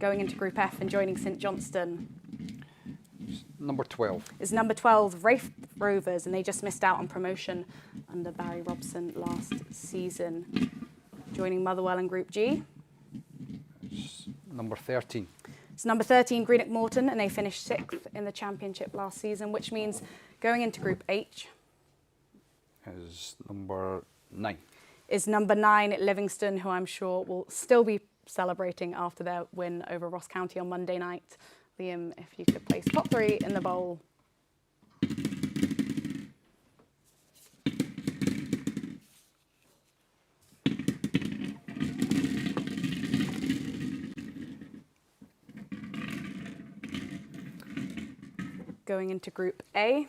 Going into Group F and joining St Johnstone. Number 12. Is number 12, Raith Rovers, and they just missed out on promotion under Barry Robson last season. Joining Motherwell in Group G. It's number 13. It's number 13, Greenock Morton, and they finished 6th in the Championship last season, which means going into Group H. Is number 9. Is number 9, Livingston, who I'm sure will still be celebrating after their win over Ross County on Monday night. Liam, if you could place top 3 in the bowl. Going into Group A.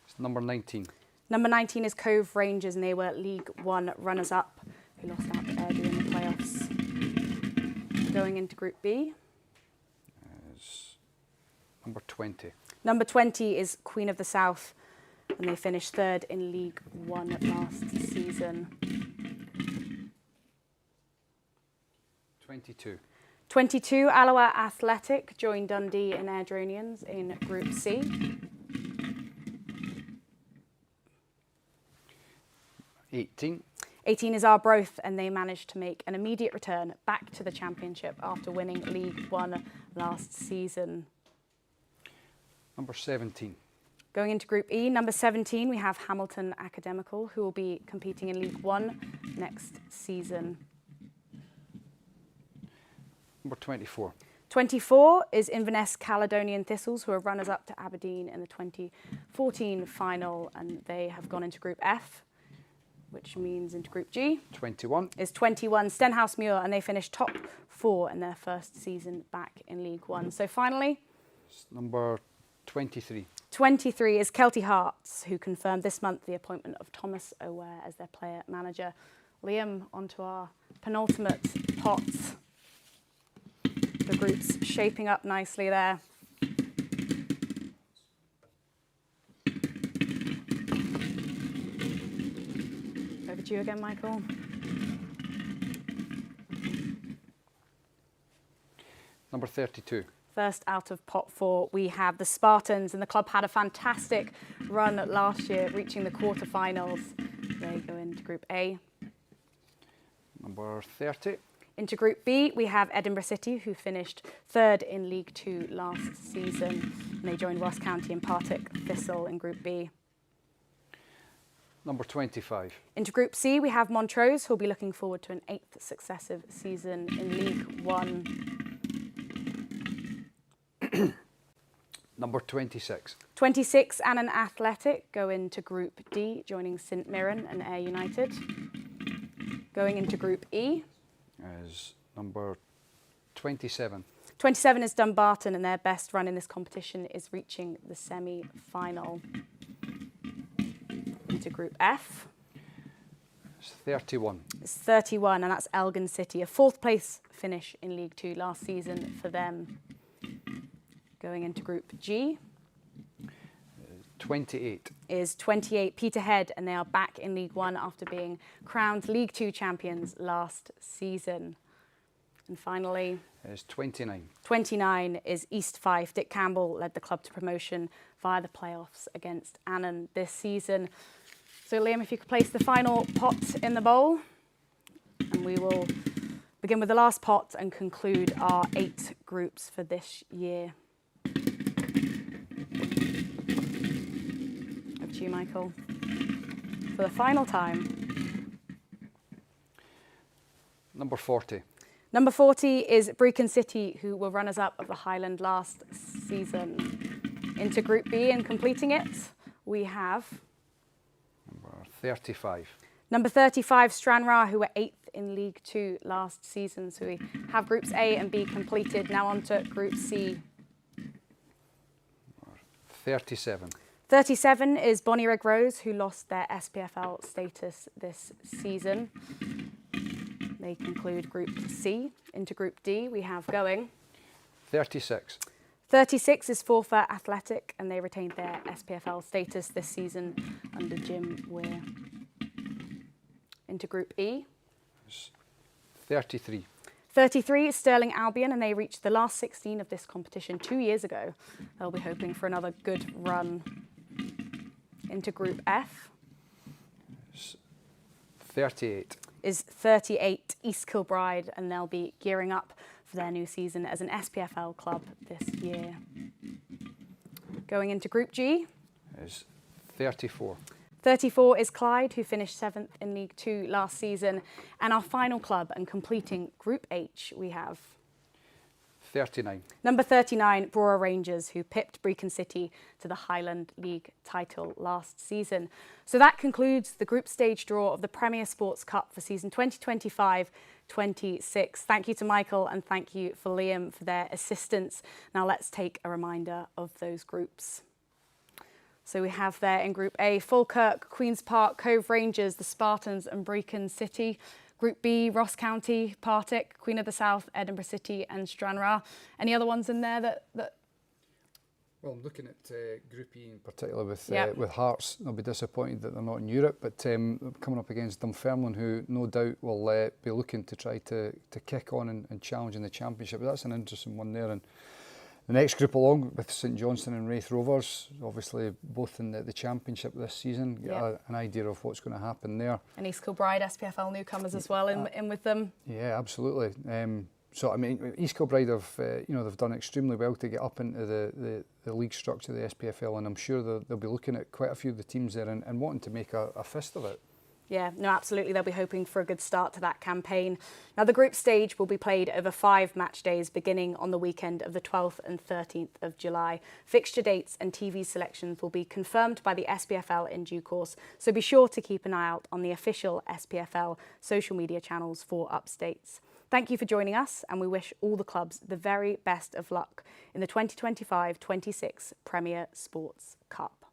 It's number 19. Number 19 is Cove Rangers, and they were League One runners-up who lost out to Airdrie in the playoffs. Going into Group B. Is number 20. Number 20 is Queen of the South, and they finished 3rd in League One last season. 22. 22, Alloa Athletic joined Dundee and Airdronians in Group C. 18. 18 is Arbroath, and they managed to make an immediate return back to the Championship after winning League One last season. Number 17. Going into Group E, number 17, we have Hamilton Academical, who will be competing in League One next season. Number 24. 24 is Inverness Caledonian Thistles, who are runners-up to Aberdeen in the 2014 final, and they have gone into Group F, which means into Group G. 21. Is 21 Stenhouse Muir, and they finished top 4 in their first season back in League One. So finally, It's number 23. 23 is Kelty Hearts, who confirmed this month the appointment of Thomas O'Ware as their player manager. Liam, onto our penultimate pot. The group's shaping up nicely there. Over to you again, Michael. Number 32. First out of pot 4, we have the Spartans, and the club had a fantastic run last year, reaching the quarterfinals. They go into Group A. Number 30. Into Group B, we have Edinburgh City, who finished 3rd in League Two last season. And they joined Ross County and Partick Thistle in Group B. Number 25. Into Group C, we have Montrose, who will be looking forward to an 8th successive season in League One. Number 26. 26, Annan Athletic go into Group D, joining St Mirren and Ayr United. Going into Group E. Is number 27. 27 is Dumbarton, and their best run in this competition is reaching the semi-final. Into Group F. It's 31. It's 31, and that's Elgin City, a 4th place finish in League Two last season for them. Going into Group G. 28. Is 28 Peterhead, and they are back in League One after being crowned League Two champions last season. And finally, Is 29. 29 is East Fife. Dick Campbell led the club to promotion via the playoffs against Annan this season. So Liam, if you could place the final pot in the bowl, and we will begin with the last pot and conclude our 8 groups for this year. Over to you, Michael, for the final time. Number 40. Number 40 is Brecon City, who were runners-up of the Highland last season. Into Group B and completing it, we have... Number 35. Number 35, Stranraer, who were 8th in League Two last season. So we have Groups A and B completed. Now on to Group C. 37. 37 is Bonnyrigg Rose, who lost their SPFL status this season. They conclude Group C. Into Group D, we have going... 36. 36 is Forfar Athletic, and they retained their SPFL status this season under Jim Weir. Into Group E. 33. 33 is Stirling Albion, and they reached the last 16 of this competition 2 years ago. They'll be hoping for another good run into Group F. 38. Is 38 East Kilbride, and they'll be gearing up for their new season as an SPFL club this year. Going into Group G. Is 34. 34 is Clyde, who finished 7th in League 2 last season. And our final club, and completing Group H, we have 39. number 39, Brora Rangers, who pipped Brecon City to the Highland League title last season. So that concludes the group stage draw of the Premier Sports Cup for season 2025-26. Thank you to Michael and thank you for Liam for their assistance. Now let's take a reminder of those groups. So we have there in Group A, Falkirk, Queen's Park, Cove Rangers, the Spartans and Brecon City. Group B, Ross County, Partick, Queen of the South, Edinburgh City and Stranraer. Any other ones in there that... Well, I'm looking at Group E in particular with Hearts. They'll be disappointed that they're not in Europe, but coming up against Dunfermline, who no doubt will be looking to try to kick on and challenge in the Championship. But that's an interesting one there. And the next group along with St Johnstone and Raith Rovers, obviously both in the Championship this season, get an idea of what's going to happen there. And East Kilbride, SPFL newcomers as well in with them. Yeah, absolutely. So I mean, East Kilbride have they've done extremely well to get up into the league structure, the SPFL, and I'm sure they'll be looking at quite a few of the teams there and wanting to make a fist of it. Yeah, no, absolutely. They'll be hoping for a good start to that campaign. Now, the group stage will be played over 5 match days beginning on the weekend of the 12th and 13th of July. Fixture dates and TV selections will be confirmed by the SPFL in due course, so be sure to keep an eye out on the official SPFL social media channels for updates. Thank you for joining us, and we wish all the clubs the very best of luck in the 2025-26 Premier Sports Cup.